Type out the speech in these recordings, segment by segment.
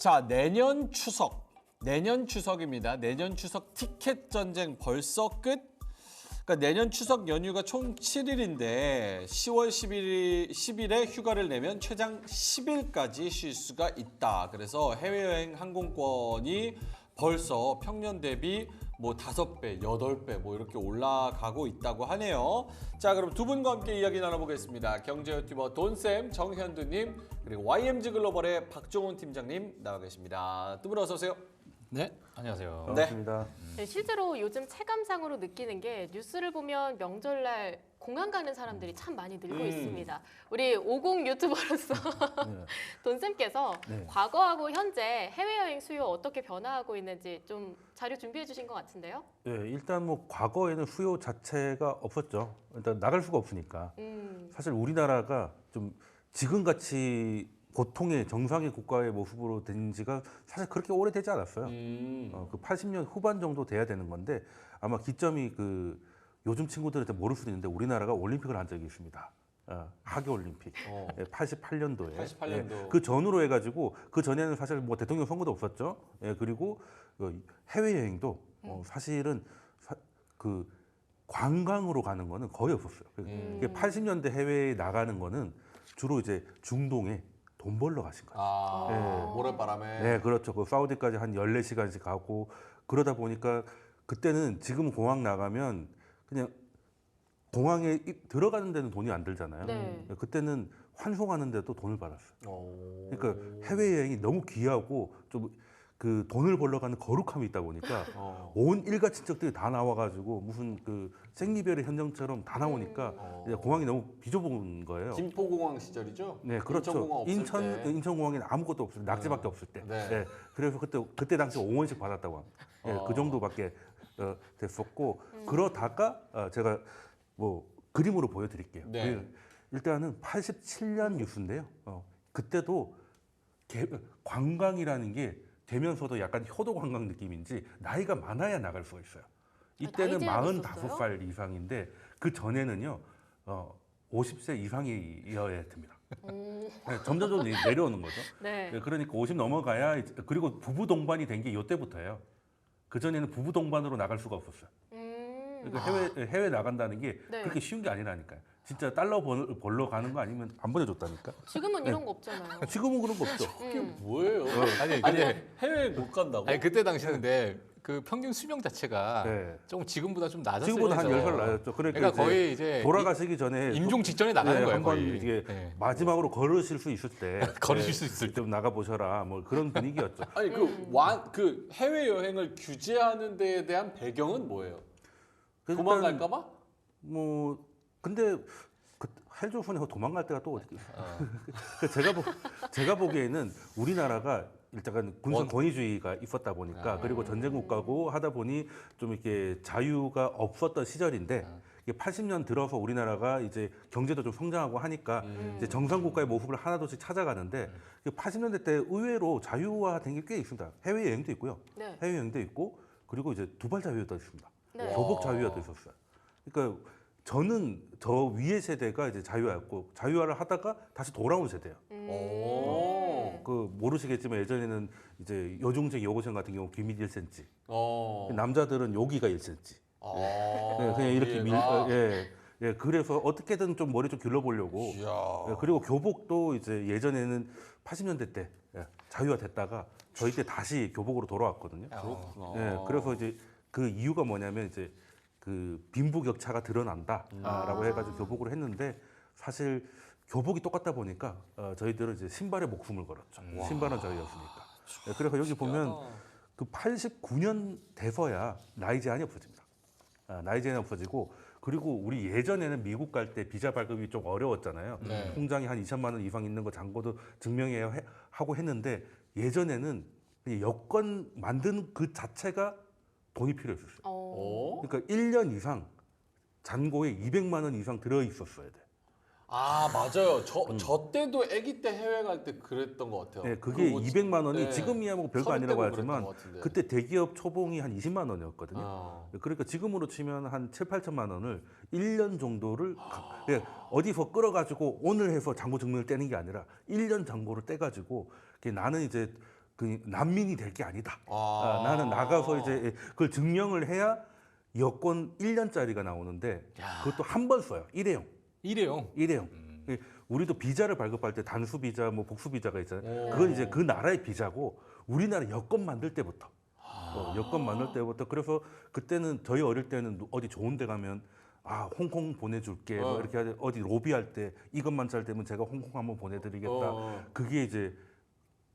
자, 내년 추석입니다. 내년 추석 티켓 전쟁 벌써 끝? 그러니까 내년 추석 연휴가 총 7일인데 10월 10일에 휴가를 내면 최장 10일까지 쉴 수가 있다. 그래서 해외여행 항공권이 벌써 평년 대비 뭐 5배, 8배 뭐 이렇게 올라가고 있다고 하네요. 자, 그럼 두 분과 함께 이야기 나눠보겠습니다. 경제 유튜버 돈쌤, 정현두님, 그리고 YMG 글로벌의 박종훈 팀장님 나와 계십니다. 두 분 어서 오세요. 네, 안녕하세요. 반갑습니다. 네, 실제로 요즘 체감상으로 느끼는 게 뉴스를 보면 명절날 공항 가는 사람들이 참 많이 늘고 있습니다. 우리 50 유튜버로서 돈쌤께서 네. 과거하고 현재 해외여행 수요 어떻게 변화하고 있는지 좀 자료 준비해 주신 것 같은데요. 네, 일단 뭐 과거에는 수요 자체가 없었죠. 일단 나갈 수가 없으니까. 사실 우리나라가 좀 지금같이 보통의 정상의 국가의 모습으로 된 지가 사실 그렇게 오래되지 않았어요. 그 80년 후반 정도 돼야 되는 건데 아마 기점이 그 요즘 친구들한테 모를 수도 있는데 우리나라가 올림픽을 한 적이 있습니다. 하계 올림픽. 88년도에. 88년도. 그 전으로 해가지고 그 전에는 사실 뭐 대통령 선거도 없었죠. 그리고 해외 여행도 사실은 그 관광으로 가는 거는 거의 없었어요. 80년대 해외에 나가는 거는 주로 이제 중동에 돈 벌러 가신 거죠. 모래바람에. 네, 그렇죠. 그 사우디까지 한 14시간씩 가고 그러다 보니까 그때는 지금 공항 나가면 그냥 공항에 들어가는 데는 돈이 안 들잖아요. 네. 그때는 환송하는 데도 돈을 받았어요. 그러니까 오. 해외여행이 너무 귀하고 좀 그 돈을 벌러 가는 거룩함이 있다 보니까 온 일가 친척들이 다 나와가지고 무슨 그 생리별의 현장처럼 다 나오니까 이제 공항이 너무 비좁은 거예요. 김포공항 시절이죠? 네, 그렇죠. 인천공항 없을 때. 인천공항에는 아무것도 없을 때, 낙지밖에 없을 때. 네. 네, 그래서 그때 당시 5원씩 받았다고 합니다. 네, 그 정도밖에 됐었고 그러다가 제가 뭐 그림으로 보여드릴게요. 네. 일단은 87년 뉴스인데요. 그때도 관광이라는 게 되면서도 약간 효도 관광 느낌인지 나이가 많아야 나갈 수가 있어요. 이때는 나이 제한이 45살 이상인데 그 전에는요 50세 이상이어야 됩니다. 네, 점점 내려오는 거죠. 네. 네, 그러니까 50 넘어가야 그리고 부부 동반이 된 게 이때부터예요. 그 전에는 부부 동반으로 나갈 수가 없었어요. 그러니까 해외 나간다는 게 네. 그렇게 쉬운 게 아니라니까요. 진짜 달러 벌러 가는 거 아니면 안 보내줬다니까. 지금은 이런 거 없잖아요. 지금은 그런 거 없죠. 그게 뭐예요? 아니, 아니, 근데 해외 못 간다고? 아니 그때 당시는데 그 평균 수명 자체가 네. 조금 지금보다 좀 낮았어요. 지금보다 한 10살 나였죠. 그러니까 거의 이제 돌아가시기 전에 임종 직전에 나가는 거예요, 한번 거의. 이게 네. 마지막으로 걸으실 수 있을 때 걸으실 수 있을 좀 나가 보셔라. 뭐 그런 분위기였죠. 아니 그 해외 여행을 규제하는 데에 대한 배경은 뭐예요? 도망갈까 봐? 뭐 근데 그 헬조선에서 도망갈 때가 또 어디 제가 보기에는 우리나라가 일단 군사 권위주의가 있었다 보니까 그리고 전쟁 국가고 하다 보니 좀 이렇게 자유가 없었던 시절인데 이게 80년 들어서 우리나라가 이제 경제도 좀 성장하고 하니까 이제 정상 국가의 모습을 하나둘씩 찾아가는데 80년대 때 의외로 자유화된 게 꽤 있습니다. 해외 여행도 있고요. 네. 해외 여행도 있고 그리고 이제 두발 자유도 있습니다. 네. 교복 자유화도 있었어요. 그러니까 저는 저 위의 세대가 이제 자유화였고 자유화를 하다가 다시 돌아온 세대예요. 오. 그 모르시겠지만 예전에는 이제 여중생 여고생 같은 경우 귀밑 1cm, 어. 남자들은 여기가 1cm. 아. 그냥 이렇게 이해가. 예. 그래서 어떻게든 좀 머리 좀 길러보려고. 이야. 예, 그리고 교복도 이제 예전에는 80년대 때 자유화 됐다가 저희 때 다시 교복으로 돌아왔거든요. 그렇구나. 예, 그래서 이제 그 이유가 뭐냐면 이제 그 빈부격차가 드러난다라고 해가지고 교복으로 했는데 사실 교복이 똑같다 보니까 저희들은 이제 신발에 목숨을 걸었죠. 신발은 저희였으니까. 예, 그래서 여기 보면 그 89년 돼서야 나이 제한이 없어집니다. 나이 제한이 없어지고 그리고 우리 예전에는 미국 갈 때 비자 발급이 좀 어려웠잖아요. 네. 통장이 한 2천만 원 이상 있는 거 잔고도 증명해야 하고 했는데 예전에는 여권 만드는 그 자체가 돈이 필요했었어요. 어? 그러니까 1년 이상 잔고에 200만 원 이상 들어 있었어야 돼. 아, 맞아요. 저 때도 아기 때 해외 갈 때 그랬던 것 같아요. 네, 그게 그거 200만 원이 네. 지금이야 뭐 별거 서류 아니라고 때문에 하지만 그랬던 것 같은데. 그때 대기업 초봉이 한 20만 원이었거든요. 어. 그러니까 지금으로 치면 한 7, 8천만 원을 1년 정도를 어디서 끌어가지고 오늘 해서 잔고 증명을 떼는 게 아니라 1년 잔고를 떼가지고 나는 이제 그 난민이 될 게 아니다. 아. 나는 나가서 이제 그걸 증명을 해야 여권 1년짜리가 나오는데 야. 그것도 한 번 써요. 일회용. 일회용. 우리도 비자를 발급할 때 단수 비자, 뭐 복수 비자가 있잖아요. 오. 그건 이제 그 나라의 비자고 우리나라 여권 만들 때부터. 여권 만들 때부터. 그래서 그때는 저희 어릴 때는 어디 좋은 데 가면 홍콩 보내줄게. 뭐 이렇게 하지. 어디 로비할 때 이것만 잘 되면 제가 홍콩 한번 보내드리겠다. 그게 이제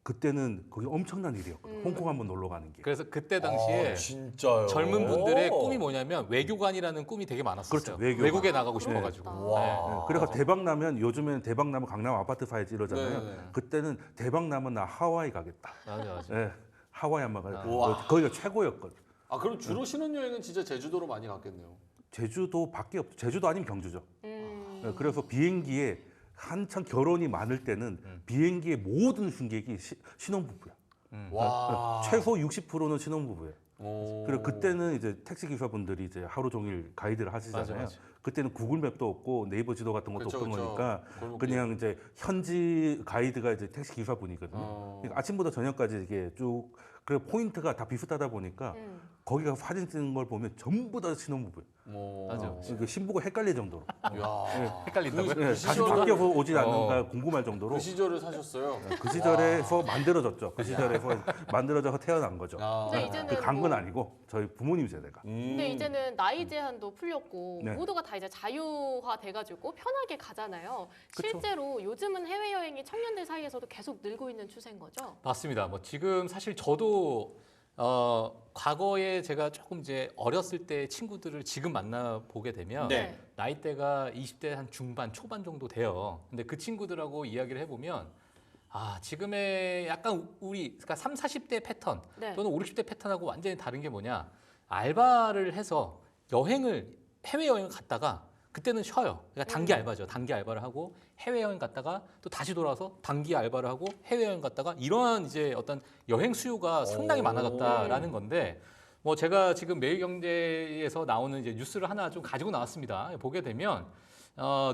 그때는 그게 엄청난 일이었거든요. 홍콩 한번 놀러 가는 게. 그래서 그때 당시에 진짜요? 젊은 분들의 꿈이 뭐냐면 외교관이라는 꿈이 되게 많았었어요. 그렇죠, 외교관. 외국에 나가고 싶어가지고. 와. 네, 그래서 대박 나면 요즘에는 대박 나면 강남 아파트 사야지 이러잖아요. 네. 그때는 대박 나면 나 하와이 가겠다. 맞아. 네, 하와이 한번 가겠다. 우와. 거기가 최고였거든. 그럼 주로 신혼여행은 진짜 제주도로 많이 갔겠네요. 제주도밖에 없죠. 제주도 아니면 경주죠. 음. 그래서 비행기에 한창 결혼이 많을 때는 비행기의 모든 승객이 신혼부부야. 와. 최소 60%는 신혼부부예요. 오. 그리고 그때는 이제 택시 기사분들이 이제 하루 종일 가이드를 하시잖아요. 맞아. 그때는 구글맵도 없고 네이버 지도 같은 것도 그쵸, 없던 그쵸. 거니까 골목길. 그냥 이제 현지 가이드가 이제 택시 기사분이거든요. 그러니까 아침부터 저녁까지 이게 쭉 그래 포인트가 다 비슷하다 보니까 거기가 사진 찍는 걸 보면 전부 다 신혼부부예요. 맞아. 이게 신부가 헷갈릴 정도로. 야. 헷갈린다고요? 그 다시 시절을- 바뀌어서 오지 어. 않는가 궁금할 정도로 그 시절을 사셨어요. 그 시절에서 만들어졌죠. 그 시절에서 만들어져서 태어난 거죠. 근데 이제는 간 건 뭐- 아니고 저희 부모님 세대가. 근데 이제는 나이 제한도 풀렸고 네. 모두가 다 이제 자유화 돼가지고 편하게 가잖아요. 그쵸. 실제로 요즘은 해외 여행이 청년들 사이에서도 계속 늘고 있는 추세인 거죠. 맞습니다. 뭐 지금 사실 저도 과거에 제가 조금 이제 어렸을 때 친구들을 지금 만나 보게 되면 네. 나이대가 20대 한 중반 초반 정도 돼요. 근데 그 친구들하고 이야기를 해보면 지금의 약간 우리 그러니까 3, 40대 패턴 네. 또는 5, 60대 패턴하고 완전히 다른 게 뭐냐? 알바를 해서 해외 여행을 갔다가 그때는 쉬어요. 그러니까 단기 알바죠. 단기 알바를 하고 해외여행 갔다가 또 다시 돌아와서 단기 알바를 하고 해외여행 갔다가 이러한 이제 어떤 여행 수요가 상당히 많아졌다라는 건데 뭐 제가 지금 매일경제에서 나오는 이제 뉴스를 하나 좀 가지고 나왔습니다. 보게 되면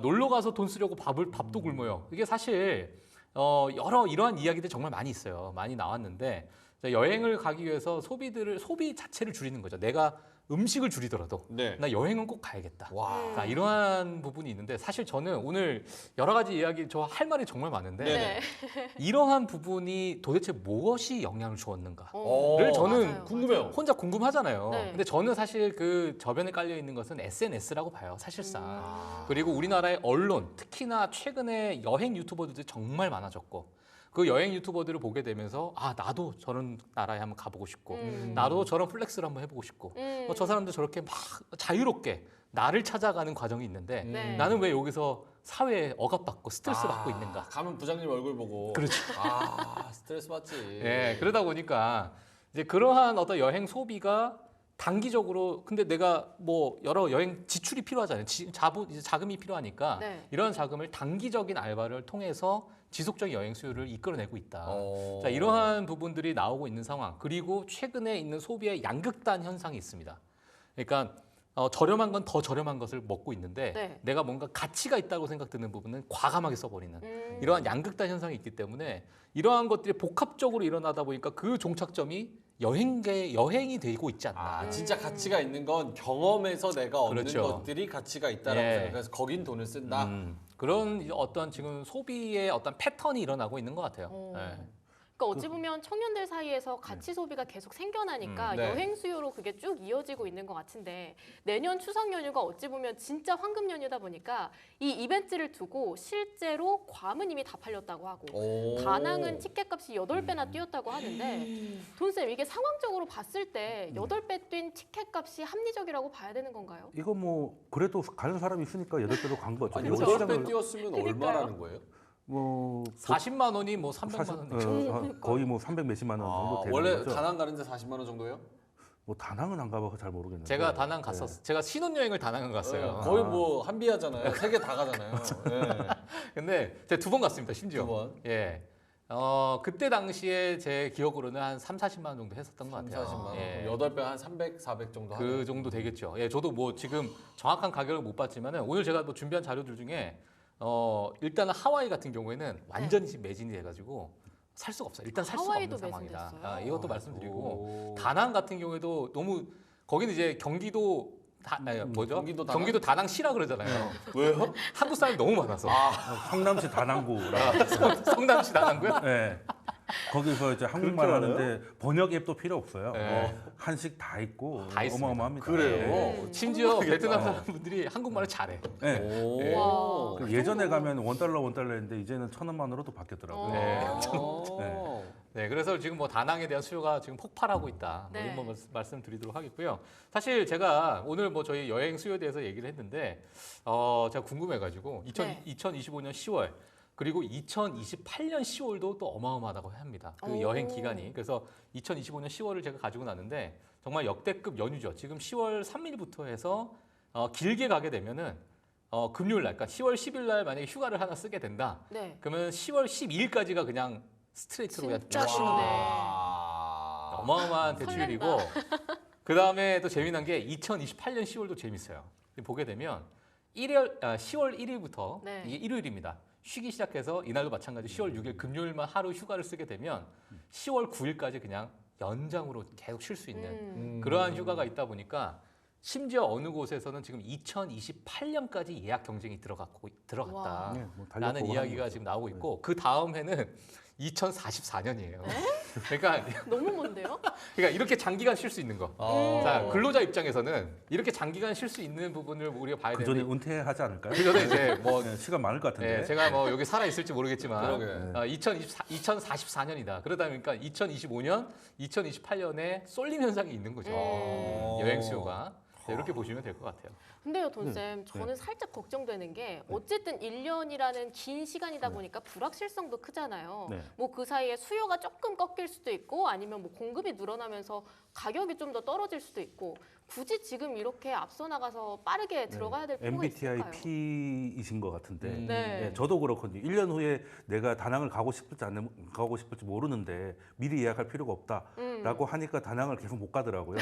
놀러 가서 돈 쓰려고 밥도 굶어요. 이게 사실 여러 이러한 이야기들 정말 많이 있어요. 많이 나왔는데 여행을 가기 위해서 소비 자체를 줄이는 거죠. 내가 음식을 줄이더라도 네. 나 여행은 꼭 가야겠다. 와. 자, 이러한 부분이 있는데 사실 저는 오늘 여러 가지 이야기 저 할 말이 정말 많은데 네네. 이러한 부분이 도대체 무엇이 영향을 주었는가를 어, 저는 맞아요, 궁금해요. 맞아요. 혼자 궁금하잖아요. 네. 근데 저는 사실 그 저변에 깔려 있는 것은 SNS라고 봐요, 사실상. 아. 그리고 우리나라의 언론, 특히나 최근에 여행 유튜버들이 정말 많아졌고 그 여행 유튜버들을 보게 되면서 나도 저런 나라에 한번 가보고 싶고 나도 저런 플렉스를 한번 해보고 싶고 저 사람들 저렇게 막 자유롭게 나를 찾아가는 과정이 있는데 네. 나는 왜 여기서 사회에 억압받고 스트레스 받고 있는가? 가면 부장님 얼굴 보고. 그렇죠. 스트레스 받지. 예, 그러다 보니까 이제 그러한 어떤 여행 소비가 단기적으로 근데 내가 뭐 여러 여행 지출이 필요하잖아요. 이제 자금이 필요하니까 네. 이런 자금을 단기적인 알바를 통해서 지속적인 여행 수요를 이끌어내고 있다. 어. 자, 이러한 부분들이 나오고 있는 상황. 그리고 최근에 있는 소비의 양극단 현상이 있습니다. 그러니까 저렴한 건 더 저렴한 것을 먹고 있는데 네. 내가 뭔가 가치가 있다고 생각드는 부분은 과감하게 써버리는 이러한 양극단 현상이 있기 때문에 이러한 것들이 복합적으로 일어나다 보니까 그 종착점이 여행이 되고 있지 않나. 진짜 가치가 있는 건 경험에서 내가 얻는 그렇죠. 것들이 가치가 있다라고 예. 생각해서 거긴 돈을 쓴다. 그런 이제 어떤 지금 소비의 어떤 패턴이 일어나고 있는 것 같아요. 어. 예. 그러니까 어찌 보면 청년들 사이에서 가치 소비가 계속 생겨나니까 네. 여행 수요로 그게 쭉 이어지고 있는 것 같은데 내년 추석 연휴가 어찌 보면 진짜 황금 연휴다 보니까 이 이벤트를 두고 실제로 괌은 이미 다 팔렸다고 하고 오. 다낭은 티켓값이 8배나 뛰었다고 하는데 돈쌤 이게 상황적으로 봤을 때 8배 뛴 티켓값이 합리적이라고 봐야 되는 건가요? 이거 뭐 그래도 가는 사람이 있으니까 8배로 간 거죠. 아니, 여기 8배 시장을 뛰었으면 그러니까요. 얼마라는 거예요? 뭐 40만 원이 뭐 300만 원. 거의 뭐 300 몇십만 원 정도 되는 원래 거죠. 다낭 가는데 40만 원 정도예요? 뭐 다낭은 안 가봐서 잘 모르겠는데. 제가 다낭 갔었어요. 제가 신혼여행을 다낭을 갔어요. 거의 뭐 한비하잖아요. 세 개 다 가잖아요. 네. 근데 제가 2번 갔습니다, 심지어. 두 번. 예. 그때 당시에 제 기억으로는 한 3, 40만 원 정도 했었던 것 같아요. 40만 원. 예. 8배 한 300, 400 정도 하네요. 그 정도 되겠죠. 예, 저도 뭐 지금 정확한 가격을 못 봤지만은 오늘 제가 뭐 준비한 자료들 중에 일단은 하와이 같은 경우에는 완전히 지금 매진이 돼가지고 살 수가 없어요. 일단 살 수가 하와이도 없는 상황이다. 매진됐어요? 아, 이것도 말씀드리고 오. 다낭 같은 경우에도 너무 거기는 이제 경기도 뭐죠? 경기도 다낭? 다낭시라 그러잖아요. 왜요? 한국 사람이 너무 많아서 성남시 다낭구라. 성남시 다낭고요? 네. 거기서 이제 한국말 그렇게 하는데 번역 앱도 필요 없어요. 네. 한식 다 있고 다 있습니다. 어마어마합니다. 그래요? 네. 심지어 베트남 사람들이 한국말을 잘해. 네. 오. 와. 그 예전에 가면 원달러였는데 이제는 1,000원만으로도 바뀌었더라고요. 네. 오. 네, 그래서 지금 뭐 다낭에 대한 수요가 지금 폭발하고 있다. 뭐 네. 이런 거 말씀드리도록 하겠고요. 사실 제가 오늘 뭐 저희 여행 수요에 대해서 얘기를 했는데 제가 궁금해가지고 네. 2025년 10월 그리고 2028년 10월도 또 어마어마하다고 합니다. 그 오. 여행 기간이. 그래서 2025년 10월을 제가 가지고 났는데 정말 역대급 연휴죠. 지금 10월 3일부터 해서 길게 가게 되면은 금요일 날, 그러니까 10월 10일 날 만약에 휴가를 하나 쓰게 된다. 네. 그러면 10월 12일까지가 그냥 스트레이트로 그냥 진짜 쫙 쉬는 거예요. 네. 어마어마한 대출이고 그 다음에 또 재미난 게 2028년 10월도 재밌어요. 보게 되면 10월 1일부터 네. 이게 일요일입니다. 쉬기 시작해서 이날도 마찬가지 10월 6일 금요일만 하루 휴가를 쓰게 되면 10월 9일까지 그냥 연장으로 계속 쉴 수 있는 그러한 휴가가 있다 보니까 심지어 어느 곳에서는 지금 2028년까지 예약 경쟁이 와. 들어갔다. 네, 뭐 달력보고 라는 하는 이야기가 거죠. 지금 나오고 있고 그 다음 해는 2044년이에요. 그러니까 너무 먼데요? 이렇게 장기간 쉴 수 있는 거. 자, 근로자 입장에서는 이렇게 장기간 쉴 수 있는 부분을 우리가 봐야 그 전에 되는데 은퇴하지 않을까요? 그 전에 이제 뭐 네, 시간 많을 것 같은데. 제가 뭐 여기 살아 있을지 모르겠지만 그러게. 2044년이다. 그러다 보니까 2025년, 2028년에 쏠림 현상이 있는 거죠. 여행 수요가. 네, 이렇게 보시면 될 것 같아요. 근데요, 돈쌤, 저는 살짝 걱정되는 게 어쨌든 1년이라는 긴 시간이다 보니까 불확실성도 크잖아요. 네. 뭐 그 사이에 수요가 조금 꺾일 수도 있고 아니면 뭐 공급이 늘어나면서 가격이 좀 더 떨어질 수도 있고 굳이 지금 이렇게 앞서 나가서 빠르게 들어가야 될 필요가 MBTI 있을까요? P이신 것 같은데 네. 네, 저도 그렇거든요. 1년 후에 내가 다낭을 가고 싶을지 안 가고 싶을지 모르는데 미리 예약할 필요가 없다라고 하니까 다낭을 계속 못 가더라고요.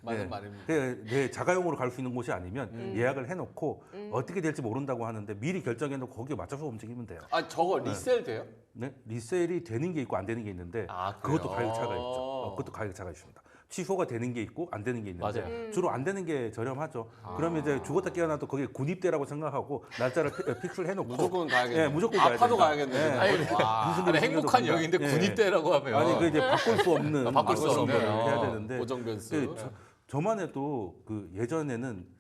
맞는 말입니다. 내 자가용으로 갈 수 있는 곳이 아니면 예약을 해놓고 어떻게 될지 모른다고 하는데 미리 결정해놓고 거기에 맞춰서 움직이면 돼요. 아 저거 리셀 돼요? 네? 리셀이 되는 게 있고 안 되는 게 있는데 아, 그것도 그래요? 가격 차가 있죠. 그것도 가격 차가 있습니다. 취소가 되는 게 있고 안 되는 게 있는데 맞아요. 주로 안 되는 게 저렴하죠. 그러면 이제 죽었다 깨어나도 거기에 군입대라고 생각하고 날짜를 픽스를 해놓고 무조건 가야겠네. 예, 무조건 가야 아파도 된다. 가야겠네. 예. 와. 무슨 아니, 일이 행복한 생겨도 여행인데 예. 군입대라고 하면 아니 그 이제 바꿀 수 없는 바꿀 수 없는. 해야 되는데 고정 변수. 그 저만 해도 그 예전에는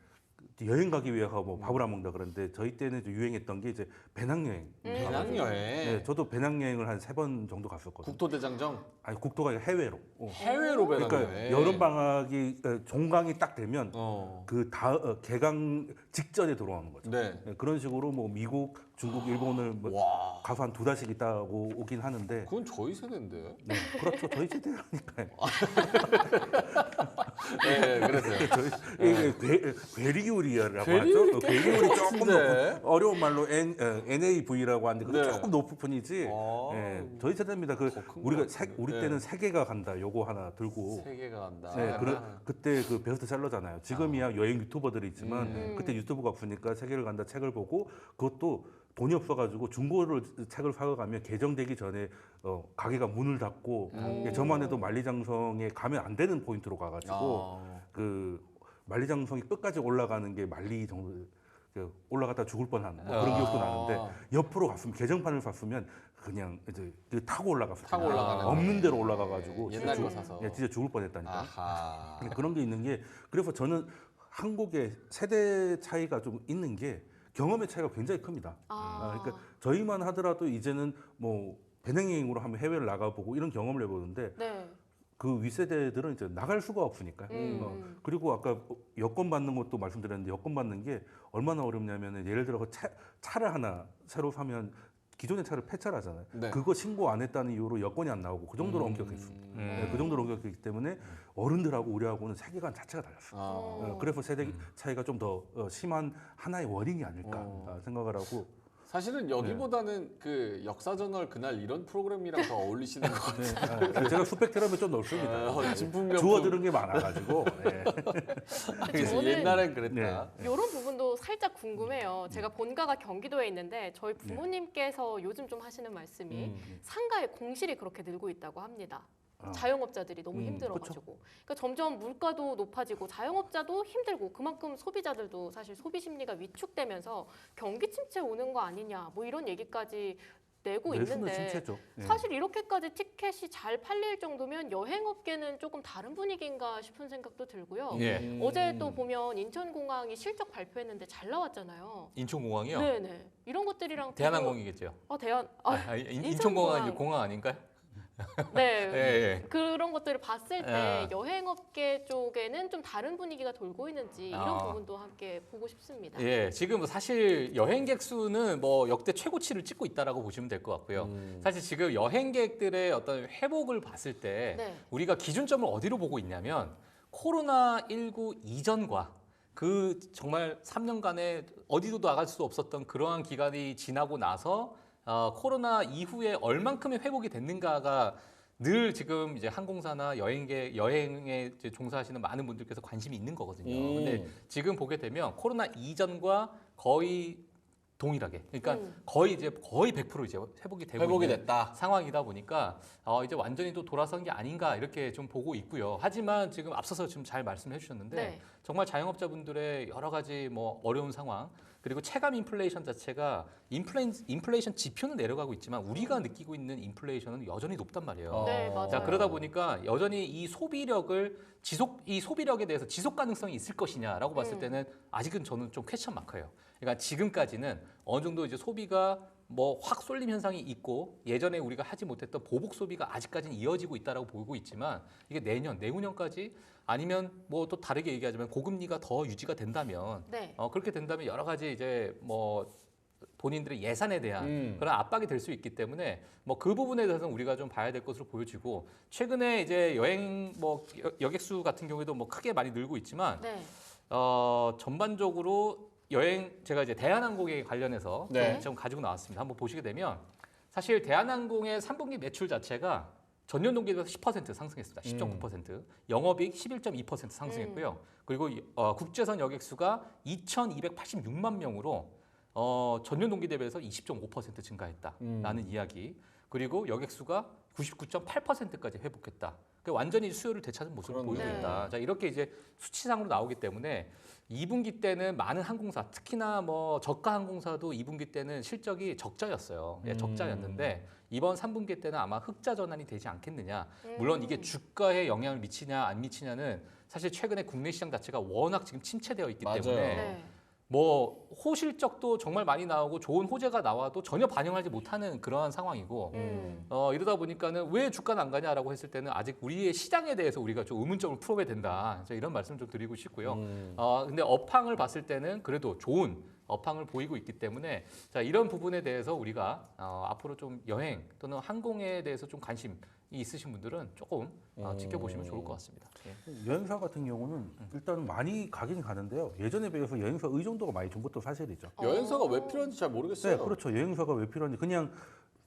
여행 가기 위해서 뭐 밥을 안 먹는다 그러는데 저희 때는 이제 유행했던 게 이제 배낭여행. 배낭여행. 네, 저도 배낭여행을 한 3번 정도 갔었거든요. 국토대장정 아니 국토가 아니라 해외로. 해외로 배낭여행. 그러니까 여름 방학이 종강이 딱 되면 그 개강 직전에 들어오는 거죠. 네. 네, 그런 식으로 뭐 미국, 중국, 일본을 뭐 와. 가서 한 2달씩 있다고 오긴 하는데 그건 저희 세대인데. 네, 그렇죠. 저희 세대라니까요. 네, 그래서요. 저희 괴리우리라고 괴리우리 하죠. 괴리우리 조금 같은데? 높은 어려운 말로 NAV라고 하는데 그게 네. 조금 높은 뿐이지. 아. 예, 저희 세대입니다. 그 더 큰 우리가 것 같은데. 우리 네. 때는 세계가 간다. 요거 하나 들고. 세계가 간다. 네, 그때 그 베스트셀러잖아요. 지금이야 여행 유튜버들이 있지만 그때 유튜브가 없으니까 세계를 간다 책을 보고 그것도 돈이 없어가지고 중고를 책을 사가면 개정되기 전에 가게가 문을 닫고 저만 해도 만리장성에 가면 안 되는 포인트로 가가지고 그 만리장성이 끝까지 올라가는 게 만리 정도 올라갔다 죽을 뻔한 뭐 그런 기억도 나는데 옆으로 갔으면 개정판을 샀으면 그냥 이제 타고 올라갔어요. 타고 올라가는 없는 데로 올라가가지고 옛날 진짜 거 사서. 예, 진짜 죽을 뻔했다니까. 아하. 그런 게 있는 게 그래서 저는 한국의 세대 차이가 좀 있는 게 경험의 차이가 굉장히 큽니다. 그러니까 저희만 하더라도 이제는 뭐 배낭여행으로 한번 해외를 나가보고 이런 경험을 해보는데 네. 그 윗세대들은 이제 나갈 수가 없으니까. 그리고 아까 여권 받는 것도 말씀드렸는데 여권 받는 게 얼마나 어렵냐면 예를 들어 차를 하나 새로 사면 기존의 차를 폐차하잖아요. 네. 그거 신고 안 했다는 이유로 여권이 안 나오고 그 정도로 엄격했습니다. 네, 그 정도로 엄격했기 때문에 어른들하고 우리하고는 세계관 자체가 달랐어요. 그래서 세대 차이가 좀 더 심한 하나의 원인이 아닐까 생각을 하고 사실은 여기보다는 그 역사저널 그날 이런 프로그램이랑 더 어울리시는 것 같아요. 네. 제가 수백테라면 좀 넣습니다. 진품명품. 주워들은 게 많아가지고. 네. 그래서 저는 옛날엔 그랬다. 네. 이런 부분도 살짝 궁금해요. 제가 본가가 경기도에 있는데 저희 부모님께서 요즘 좀 하시는 말씀이 상가에 공실이 그렇게 늘고 있다고 합니다. 자영업자들이 너무 힘들어가지고 그러니까 점점 물가도 높아지고 자영업자도 힘들고 그만큼 소비자들도 사실 소비 심리가 위축되면서 경기 침체 오는 거 아니냐 뭐 이런 얘기까지 내고 내수는 있는데 침체죠. 네. 사실 이렇게까지 티켓이 잘 팔릴 정도면 여행업계는 조금 다른 분위기인가 싶은 생각도 들고요. 예. 어제 또 보면 인천공항이 실적 발표했는데 잘 나왔잖아요. 인천공항이요? 네네. 이런 것들이랑 대한항공이겠죠. 인천공항은 이제 공항 아닌가요? 네. 예. 그런 것들을 봤을 때 아. 여행업계 쪽에는 좀 다른 분위기가 돌고 있는지 이런 아. 부분도 함께 보고 싶습니다. 예, 지금 사실 여행객 수는 뭐 역대 최고치를 찍고 있다라고 보시면 될 것 같고요. 사실 지금 여행객들의 어떤 회복을 봤을 때 네. 우리가 기준점을 어디로 보고 있냐면 코로나19 이전과 그 정말 3년간에 어디도 나갈 수 없었던 그러한 기간이 지나고 나서 코로나 이후에 얼만큼의 회복이 됐는가가 늘 지금 이제 항공사나 여행에 이제 종사하시는 많은 분들께서 관심이 있는 거거든요. 근데 지금 보게 되면 코로나 이전과 거의 동일하게, 그러니까 거의 100% 이제 회복이 되고 회복이 있는 됐다. 상황이다 보니까 이제 완전히 또 돌아선 게 아닌가 이렇게 좀 보고 있고요. 하지만 지금 앞서서 지금 잘 말씀해 주셨는데 네. 정말 자영업자분들의 여러 가지 뭐 어려운 상황 그리고 체감 인플레이션 자체가 인플레이션 지표는 내려가고 있지만 우리가 느끼고 있는 인플레이션은 여전히 높단 말이에요. 네, 맞아요. 자, 그러다 보니까 여전히 이 소비력에 대해서 지속 가능성이 있을 것이냐라고 봤을 때는 아직은 저는 좀 퀘스천 마크예요. 그러니까 지금까지는 어느 정도 이제 소비가 뭐 확 쏠림 현상이 있고 예전에 우리가 하지 못했던 보복 소비가 아직까지는 이어지고 있다라고 보고 있지만 이게 내후년까지 아니면 뭐 또 다르게 얘기하자면 고금리가 더 유지가 된다면 네. 그렇게 된다면 여러 가지 이제 뭐 본인들의 예산에 대한 그런 압박이 될 수 있기 때문에 뭐 그 부분에 대해서는 우리가 좀 봐야 될 것으로 보여지고 최근에 이제 여행 뭐 여객수 같은 경우에도 뭐 크게 많이 늘고 있지만 네. 전반적으로 제가 이제 대한항공에 관련해서 네. 좀 가지고 나왔습니다. 한번 보시게 되면 사실 대한항공의 3분기 매출 자체가 전년 동기에 비해서 10% 상승했습니다. 10.9%. 영업이익 11.2% 상승했고요. 그리고 국제선 여객수가 2,286만 명으로 전년 동기 대비해서 20.5% 증가했다라는 이야기. 그리고 여객수가 99.8%까지 회복했다. 그러니까 완전히 수요를 되찾은 모습을 그렇네요. 보이고 있다. 자, 이렇게 이제 수치상으로 나오기 때문에 2분기 때는 많은 항공사, 특히나 뭐 저가 항공사도 2분기 때는 실적이 적자였어요. 예, 적자였는데 이번 3분기 때는 아마 흑자 전환이 되지 않겠느냐. 물론 이게 주가에 영향을 미치냐 안 미치냐는 사실 최근에 국내 시장 자체가 워낙 지금 침체되어 있기 맞아요. 때문에 네. 뭐 호실적도 정말 많이 나오고 좋은 호재가 나와도 전혀 반영하지 못하는 그러한 상황이고 이러다 보니까는 왜 주가는 안 가냐라고 했을 때는 아직 우리의 시장에 대해서 우리가 좀 의문점을 풀어야 된다. 이런 말씀 좀 드리고 싶고요. 근데 업황을 봤을 때는 그래도 좋은 업황을 보이고 있기 때문에 자, 이런 부분에 대해서 우리가 앞으로 좀 여행 또는 항공에 대해서 좀 관심이 있으신 분들은 조금 지켜보시면 좋을 것 같습니다. 예. 여행사 같은 경우는 일단 많이 가긴 가는데요. 예전에 비해서 여행사 의존도가 많이 준 것도 사실이죠. 여행사가 왜 필요한지 잘 모르겠어요. 네, 그렇죠. 여행사가 왜 필요한지 그냥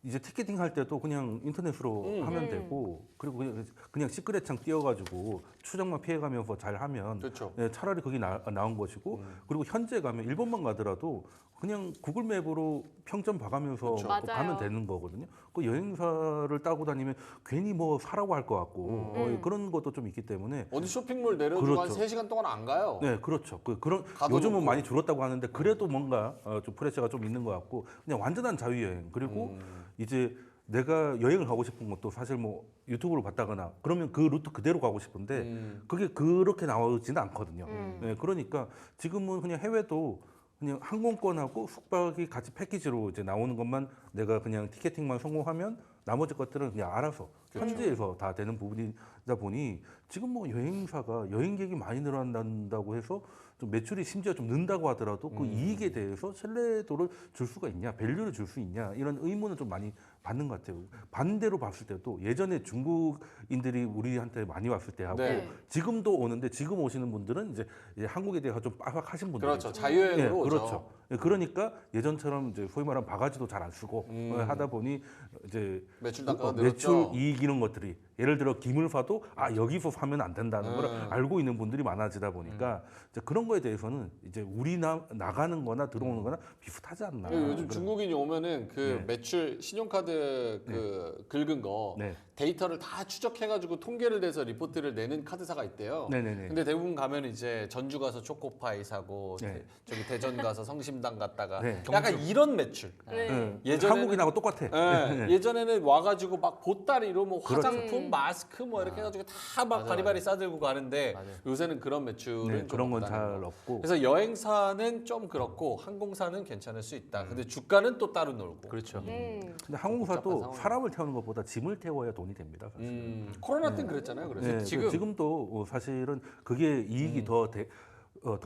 이제 티켓팅 할 때도 그냥 인터넷으로 하면 되고 그리고 그냥 시크릿창 띄워가지고 추적만 피해가면서 잘 하면 그렇죠. 네, 차라리 거기 나온 것이고 그리고 현재 가면 일본만 가더라도 그냥 구글 맵으로 평점 봐가면서 그렇죠. 맞아요. 가면 되는 거거든요. 그 여행사를 따고 다니면 괜히 뭐 사라고 할 것 같고 그런 것도 좀 있기 때문에 어디 쇼핑몰 내려두고 그렇죠. 한 3시간 동안 안 가요. 네, 그렇죠. 그런 가도 요즘은 놓고. 많이 줄었다고 하는데 그래도 뭔가 좀 프레셔가 좀 있는 것 같고 그냥 완전한 자유여행 그리고 이제 내가 여행을 가고 싶은 것도 사실 뭐 유튜브를 봤다거나 그러면 그 루트 그대로 가고 싶은데 그게 그렇게 나오지는 않거든요. 네, 그러니까 지금은 그냥 해외도 그냥 항공권하고 숙박이 같이 패키지로 이제 나오는 것만 내가 그냥 티켓팅만 성공하면 나머지 것들은 그냥 알아서 현지에서 다 되는 부분이다 보니 지금 뭐 여행사가 여행객이 많이 늘어난다고 해서 좀 매출이 심지어 좀 는다고 하더라도 그 이익에 대해서 신뢰도를 줄 수가 있냐, 밸류를 줄 수 있냐 이런 의문은 좀 많이 받는 것 같아요. 반대로 봤을 때도 예전에 중국인들이 우리한테 많이 왔을 때하고 네. 지금도 오는데 지금 오시는 분들은 이제 한국에 대해서 좀 빠삭하신 분들. 그렇죠. 자유여행으로 오죠. 그렇죠. 그러니까 예전처럼 이제 소위 말하는 바가지도 잘 안 쓰고 하다 보니 이제 매출 단가가 매출 늘었죠. 이익 이런 것들이 예를 들어 김을 사도 여기서 사면 안 된다는 걸 알고 있는 분들이 많아지다 보니까 이제 그런 거에 대해서는 이제 우리 나가는 거나 들어오는 거나 비슷하지 않나. 요즘 중국인이 오면은 그 네. 매출 신용카드 그 긁은 거 네. 데이터를 다 추적해가지고 통계를 내서 리포트를 내는 카드사가 있대요. 네네네. 근데 대부분 가면 이제 전주 가서 초코파이 사고 네. 저기 대전 가서 성심당 갔다가 네. 약간 이런 매출. 네. 예전에는- 한국인하고 똑같아. 예, 예전에는 와가지고 막 보따리로 뭐 그렇죠. 화장품, 마스크 뭐 이렇게 해가지고 다 막 맞아, 바리바리 싸들고 가는데 맞아요. 요새는 그런 매출은 네, 좀 그런 건 없다는 잘 거. 없고. 그래서 여행사는 좀 그렇고 항공사는 괜찮을 수 있다. 근데 주가는 또 따로 놀고. 그렇죠. 근데 복잡한 항공사도 상황이에요. 사람을 태우는 것보다 짐을 태워야 돈이 됩니다. 사실. 코로나 때는 그랬잖아요. 그래서 네, 지금- 지금도 사실은 그게 이익이 더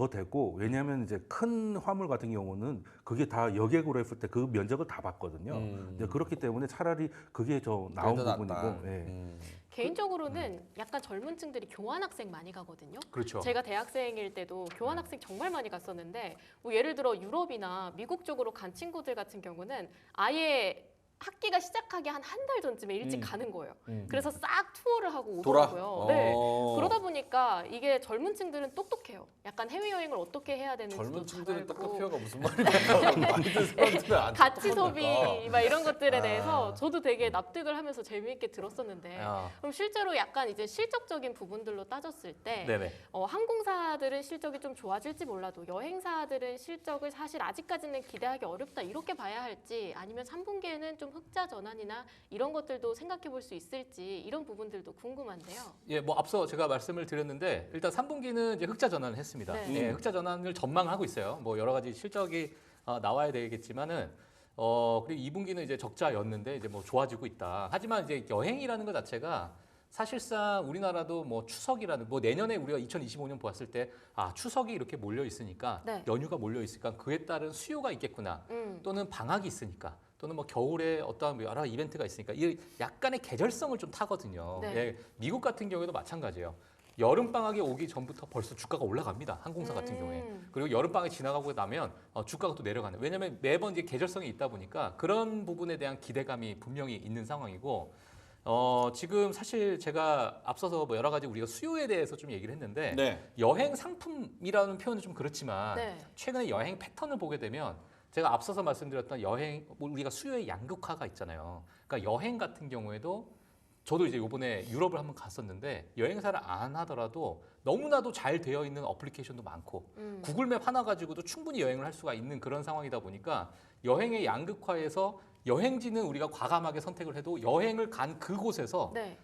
되고 왜냐하면 이제 큰 화물 같은 경우는 그게 다 여객으로 했을 때 그 면적을 다 받거든요. 이제 그렇기 때문에 차라리 그게 더 나은 그래도 부분이고. 낫다. 예. 개인적으로는 약간 젊은 층들이 교환학생 많이 가거든요. 그렇죠. 제가 대학생일 때도 교환학생 정말 많이 갔었는데 뭐 예를 들어 유럽이나 미국 쪽으로 간 친구들 같은 경우는 아예 학기가 시작하기 한 달 전쯤에 일찍 가는 거예요. 그래서 싹 투어를 하고 돌아. 오더라고요. 네. 그러다 보니까 이게 젊은 층들은 똑똑해요. 약간 해외여행을 어떻게 해야 되는지 젊은 층들은 잘 알고 딱딱해가 무슨 말이야? 많은 사람들은 안 가치 똑똑하니까. 소비 막 이런 것들에 대해서 저도 되게 납득을 하면서 재미있게 들었었는데 아. 그럼 실제로 약간 이제 실적적인 부분들로 따졌을 때 네네. 항공사들은 실적이 좀 좋아질지 몰라도 여행사들은 실적을 사실 아직까지는 기대하기 어렵다 이렇게 봐야 할지 아니면 3분기에는 좀 흑자 전환이나 이런 것들도 생각해 볼 수 있을지 이런 부분들도 궁금한데요. 예, 뭐 앞서 제가 말씀을 드렸는데 일단 3분기는 이제 흑자 전환을 했습니다. 네. 예, 흑자 전환을 전망하고 있어요. 뭐 여러 가지 실적이 나와야 되겠지만은 그리고 2분기는 이제 적자였는데 이제 뭐 좋아지고 있다. 하지만 이제 여행이라는 것 자체가 사실상 우리나라도 뭐 추석이라는 뭐 내년에 우리가 2025년 보았을 때 추석이 이렇게 몰려 있으니까 네. 연휴가 몰려 있으니까 그에 따른 수요가 있겠구나. 음. 또는 방학이 있으니까 또는 뭐 겨울에 어떠한 여러 이벤트가 있으니까 이 약간의 계절성을 좀 타거든요. 네. 예, 미국 같은 경우에도 마찬가지예요. 여름 방학이 오기 전부터 벌써 주가가 올라갑니다. 항공사 같은 경우에. 그리고 여름 방학이 지나가고 나면 주가가 또 내려가는. 왜냐하면 매번 이제 계절성이 있다 보니까 그런 부분에 대한 기대감이 분명히 있는 상황이고. 지금 사실 제가 앞서서 뭐 여러 가지 우리가 수요에 대해서 좀 얘기를 했는데 네. 여행 상품이라는 표현은 좀 그렇지만 네. 최근에 여행 패턴을 보게 되면 제가 앞서서 말씀드렸던 여행 우리가 수요의 양극화가 있잖아요. 그러니까 여행 같은 경우에도 저도 이제 이번에 유럽을 한번 갔었는데 여행사를 안 하더라도 너무나도 잘 되어 있는 어플리케이션도 많고 구글맵 하나 가지고도 충분히 여행을 할 수가 있는 그런 상황이다 보니까 여행의 양극화에서 여행지는 우리가 과감하게 선택을 해도 여행을 간 그곳에서 네.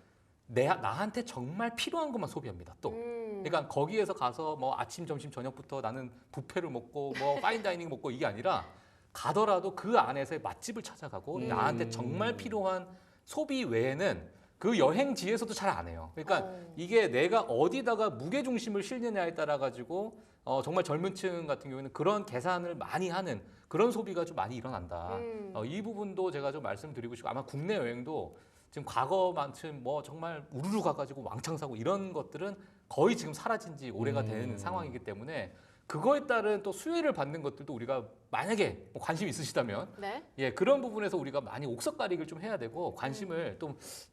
나한테 정말 필요한 것만 소비합니다. 또. 그러니까 거기에서 가서 뭐 아침, 점심, 저녁부터 나는 뷔페를 먹고 뭐 파인다이닝 먹고 이게 아니라 가더라도 그 안에서의 맛집을 찾아가고 나한테 정말 필요한 소비 외에는 그 여행지에서도 잘 안 해요. 그러니까 이게 내가 어디다가 무게 중심을 실느냐에 따라 가지고 정말 젊은 층 같은 경우에는 그런 계산을 많이 하는 그런 소비가 좀 많이 일어난다. 이 부분도 제가 좀 말씀드리고 싶고 아마 국내 여행도 지금 과거만큼 뭐 정말 우르르 가가지고 왕창 사고 이런 것들은 거의 지금 사라진 지 오래가 된 상황이기 때문에 그거에 따른 또 수혜를 받는 것들도 우리가 만약에 뭐 관심 있으시다면 네. 예 그런 부분에서 우리가 많이 옥석가리기를 좀 해야 되고 관심을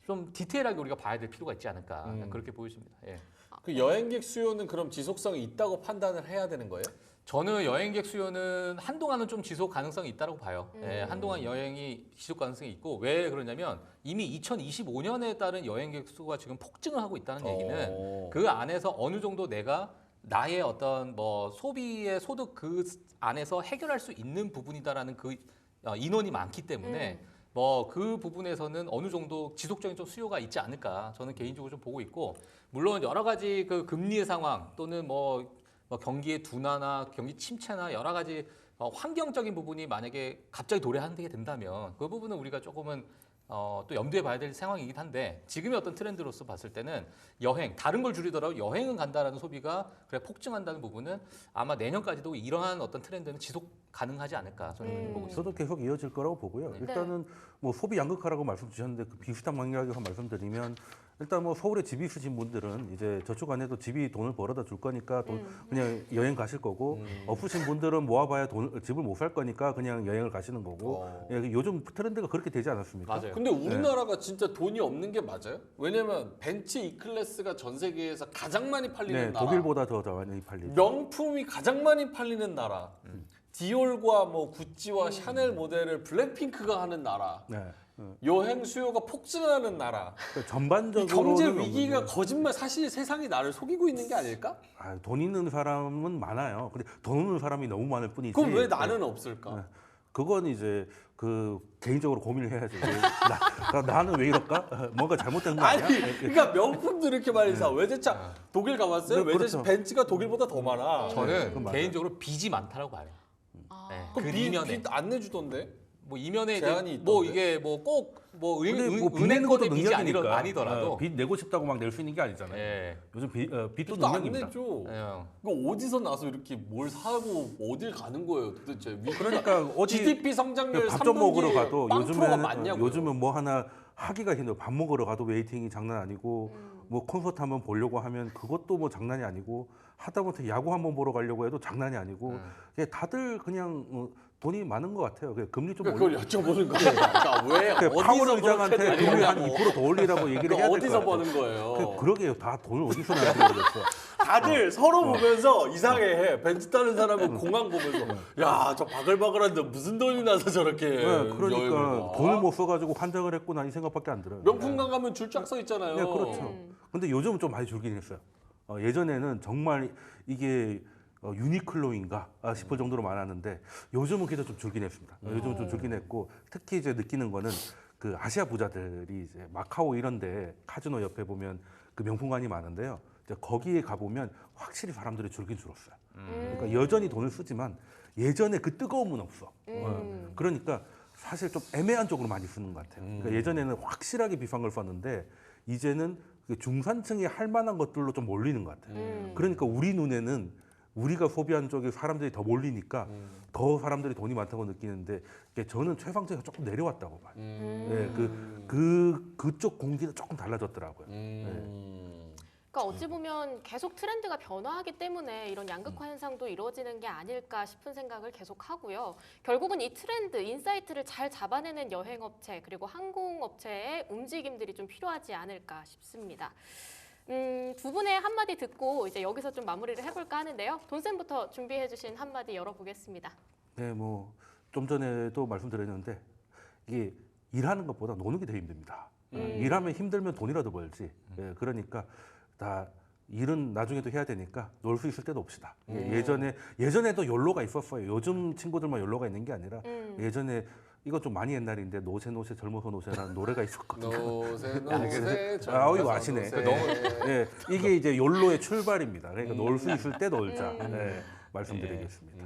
좀 디테일하게 우리가 봐야 될 필요가 있지 않을까 그렇게 보여집니다. 예. 그 여행객 수요는 그럼 지속성이 있다고 판단을 해야 되는 거예요? 저는 여행객 수요는 한동안은 좀 지속 가능성이 있다고 봐요. 예, 한동안 여행이 지속 가능성이 있고 왜 그러냐면 이미 2025년에 따른 여행객 수가 지금 폭증을 하고 있다는 얘기는 그 안에서 어느 정도 내가 나의 어떤 뭐 소비의 소득 그 안에서 해결할 수 있는 부분이다라는 그 인원이 많기 때문에 뭐 그 부분에서는 어느 정도 지속적인 좀 수요가 있지 않을까 저는 개인적으로 좀 보고 있고 물론 여러 가지 그 금리의 상황 또는 뭐 경기의 둔화나 경기 침체나 여러 가지 환경적인 부분이 만약에 갑자기 도래하게 된다면 그 부분은 우리가 조금은 또 염두에 봐야 될 상황이긴 한데 지금의 어떤 트렌드로서 봤을 때는 여행, 다른 걸 줄이더라도 여행은 간다라는 소비가 그래 폭증한다는 부분은 아마 내년까지도 이러한 어떤 트렌드는 지속 가능하지 않을까 저는 보고 있습니다. 저도 계속 이어질 거라고 보고요. 일단은 뭐 소비 양극화라고 말씀 주셨는데 그 비슷한 맥락에서 말씀드리면 일단 뭐 서울에 집이 있으신 분들은 이제 저축 안 해도 집이 돈을 벌어다 줄 거니까 그냥 여행 가실 거고 없으신 분들은 모아봐야 집을 못 살 거니까 그냥 여행을 가시는 거고 예, 요즘 트렌드가 그렇게 되지 않았습니까? 맞아요. 근데 우리나라가 진짜 돈이 없는 게 맞아요? 왜냐면 벤츠 E클래스가 전 세계에서 가장 많이 팔리는 네, 나라. 독일보다 더 많이 팔리죠. 명품이 가장 많이 팔리는 나라. 디올과 뭐 구찌와 샤넬 모델을 블랙핑크가 하는 나라. 네. 여행 수요가 폭증하는 나라. 그러니까 이 전반적으로 경제 위기가 거짓말 사실 세상이 나를 속이고 있는 게 아닐까? 돈 있는 사람은 많아요. 근데 돈 없는 사람이 너무 많을 뿐이지. 그럼 왜 나는 없을까? 네. 그건 이제 그 개인적으로 고민을 해야죠. 나는 왜 이럴까? 뭔가 잘못된 거 아니야? 아니, 그러니까 명품도 이렇게 많이 사. 외제차 독일 가봤어요? 네, 외제차 그렇죠. 벤츠가 독일보다 더 많아. 저는 그건 맞아요. 개인적으로 빚이 많다라고 봐요. 네, 그 그럼 이면에 빚안 내주던데? 뭐 이면에 제한이 이제 뭐 있던데? 이게 뭐 꼭 뭐 근데 뭐 빚 은행 내는 것도 거대 빚이 능력이니까. 아니더라도 빚 내고 싶다고 막 낼 수 있는 게 아니잖아요. 예. 요즘 빚도 빚도 안 능력입니다. 내줘. 예. 이거 어디서 나서 이렇게 뭘 사고 어딜 가는 거예요 도대체? 그러니까 어디 GDP 성장률 밥 좀 먹으러 가도 빵프로가 맞냐고요? 요즘은 뭐 하나 하기가 힘들어. 밥 먹으러 가도 웨이팅이 장난 아니고 뭐 콘서트 한번 보려고 하면 그것도 뭐 장난이 아니고 하다못해 야구 한번 보러 가려고 해도 장난이 아니고 이게 다들 그냥 돈이 많은 것 같아요. 금리 좀 그러니까 올려. 그걸 여쭤보는 거예요. 그러니까 왜 파월 어디서 의장한테 그렇게 금리 한 되냐고. 2%더 올리라고 얘기를 해야 될 것 어디서 같아요. 버는 거예요? 그러게요. 다 돈을 어디서 나는지 모르겠어. 다들 서로 보면서 이상해. 벤츠 타는 사람은 공항 보면서 야, 저 바글바글한데 무슨 돈이 나서 저렇게 네, 여행을 그러니까 가? 돈을 못 써가지고 환장을 했구나 이 생각밖에 안 들어요. 명품관 가면 줄 쫙 서 있잖아요. 네, 그렇죠. 근데 요즘은 좀 많이 줄긴 했어요. 예전에는 정말 이게 유니클로인가 싶을 정도로 많았는데 요즘은 그래도 좀 줄긴 했습니다. 요즘은 좀 줄긴 했고 특히 이제 느끼는 거는 그 아시아 부자들이 이제 마카오 이런데 카지노 옆에 보면 그 명품관이 많은데요. 이제 거기에 가 보면 확실히 사람들이 줄긴 줄었어요. 그러니까 여전히 돈을 쓰지만 예전에 그 뜨거움은 없어. 그러니까 사실 좀 애매한 쪽으로 많이 쓰는 것 같아요. 그러니까 예전에는 확실하게 비싼 걸 썼는데 이제는 그 중산층이 할 만한 것들로 좀 몰리는 것 같아요. 그러니까 우리 눈에는 우리가 소비한 쪽에 사람들이 더 몰리니까 더 사람들이 돈이 많다고 느끼는데 저는 최상층이 조금 내려왔다고 봐요. 예, 그쪽 공기는 조금 달라졌더라고요. 그러니까 어찌 보면 계속 트렌드가 변화하기 때문에 이런 양극화 현상도 이루어지는 게 아닐까 싶은 생각을 계속 하고요. 결국은 이 트렌드, 인사이트를 잘 잡아내는 여행업체 그리고 항공업체의 움직임들이 좀 필요하지 않을까 싶습니다. 두 분의 한마디 듣고 이제 여기서 좀 마무리를 해볼까 하는데요. 돈쌤부터 준비해주신 한마디 열어보겠습니다. 네, 뭐 좀 전에도 말씀드렸는데 이게 일하는 것보다 노는 게 더 힘듭니다. 일하면 힘들면 돈이라도 벌지. 예, 그러니까 다 일은 나중에도 해야 되니까 놀 수 있을 때 놉시다. 예전에도 욜로가 있었어요. 요즘 친구들만 욜로가 있는 게 아니라 예전에 이거 좀 많이 옛날인데 노세 젊어서 노세라는 노래가 있었거든요. 노세 이거 아시네. 예, 이게 이제 욜로의 출발입니다. 그러니까 놀 수 있을 때 놀자. 네, 말씀드리겠습니다.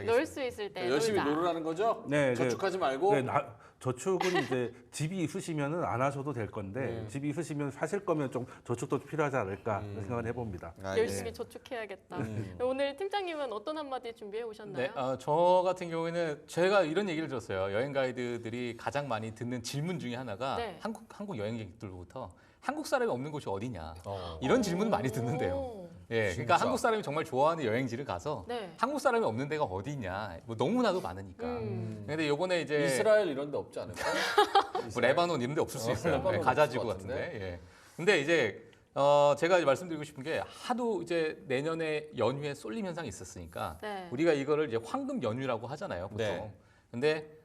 놀 수 있을 때 열심히 놀자. 놀으라는 거죠? 네, 저축하지 말고. 저축은 이제 집이 있으시면은 안 하셔도 될 건데 집이 있으시면 사실 거면 좀 저축도 필요하지 않을까 생각을 해봅니다. 열심히 저축해야겠다. 오늘 팀장님은 어떤 한마디 준비해 오셨나요? 네, 저 같은 경우에는 제가 이런 얘기를 들었어요. 여행 가이드들이 가장 많이 듣는 질문 중에 하나가 네. 한국 여행객들로부터 한국 사람이 없는 곳이 어디냐 이런 질문 많이 듣는데요. 예, 진짜? 그러니까 한국 사람이 정말 좋아하는 여행지를 가서 네. 한국 사람이 없는 데가 어디냐, 뭐 너무나도 많으니까. 근데 요번에 이제 이스라엘 이런 데 없지 않을까? 뭐 레바논 이런 데 없을 수 있어요. 레바논 가자지구 없을 것 같은데. 예. 근데 이제 제가 이제 말씀드리고 싶은 게 하도 이제 내년에 연휴에 쏠림 현상이 있었으니까 네. 우리가 이거를 이제 황금 연휴라고 하잖아요, 보통. 네. 근데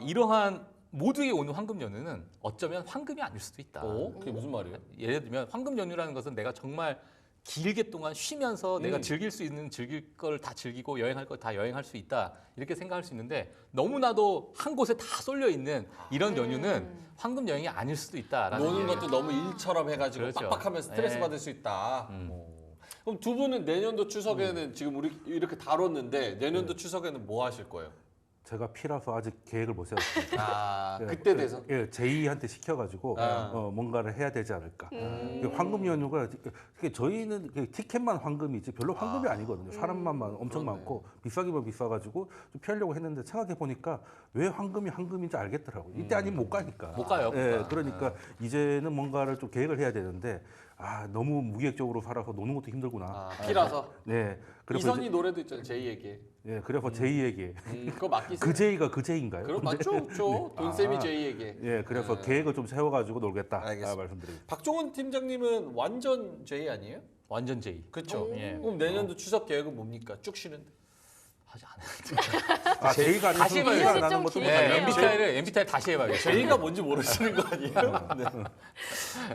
이러한 모두에게 오는 황금 연휴는 어쩌면 황금이 아닐 수도 있다. 그게 무슨 말이에요? 예를 들면 황금 연휴라는 것은 내가 정말 길게 동안 쉬면서 내가 즐길 수 있는 즐길 걸 다 즐기고 여행할 걸 다 여행할 수 있다 이렇게 생각할 수 있는데 너무나도 한 곳에 다 쏠려 있는 이런 연휴는 황금 여행이 아닐 수도 있다라는 노는 얘기예요. 것도 너무 일처럼 해가지고 그렇죠. 빡빡하면 스트레스 네. 받을 수 있다. 그럼 두 분은 내년도 추석에는 지금 우리 이렇게 다뤘는데 내년도 추석에는 뭐 하실 거예요? 제가 P라서 아직 계획을 못 세웠습니다. 아, 예, 그때 돼서. 예, 제2한테 시켜가지고 아. 뭔가를 해야 되지 않을까. 황금 연휴가 저희는 티켓만 황금이지 별로 황금이 아니거든요. 사람만 엄청 그러네. 많고 비싸기만 비싸가지고 좀 피하려고 했는데 생각해 보니까 왜 황금이 황금인지 알겠더라고요. 이때 아니면 못 가니까. 못 가요. 못 예, 가. 그러니까 이제는 뭔가를 좀 계획을 해야 되는데 너무 무계획적으로 살아서 노는 것도 힘들구나. 아, P라서. 네. 그래서 이선희 노래도 있잖아요. 제2에게. 예, 그래서 제2에게 그거 맡기세요. 그 제이가 그 제이인가요? 그럼 맞죠? 없죠. 돈쌤이 제2에게. 예, 그래서 계획을 좀 세워가지고 놀겠다. 알겠습니다. 말씀드립니다. 박종훈 팀장님은 완전 J 아니에요? 완전 제이. 그렇죠. 예. 그럼 내년도 추석 계획은 뭡니까? 쭉 쉬는데. 하지 않아요. 제이가 아니고 다시 제이가 해봐야죠. 나는 것도 좀 못 길게 알아요. 해요. MBTI를 다시 해봐야겠어요. J가 뭔지 모르시는 거 아니에요? 네.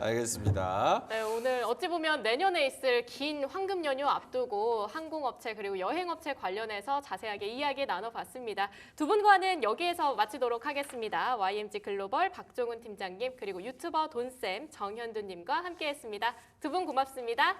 알겠습니다. 네, 오늘 어찌 보면 내년에 있을 긴 황금 연휴 앞두고 항공업체 그리고 여행업체 관련해서 자세하게 이야기 나눠봤습니다. 두 분과는 여기에서 마치도록 하겠습니다. YMG 글로벌 박종훈 팀장님 그리고 유튜버 돈쌤 정현두님과 함께했습니다. 두 분 고맙습니다.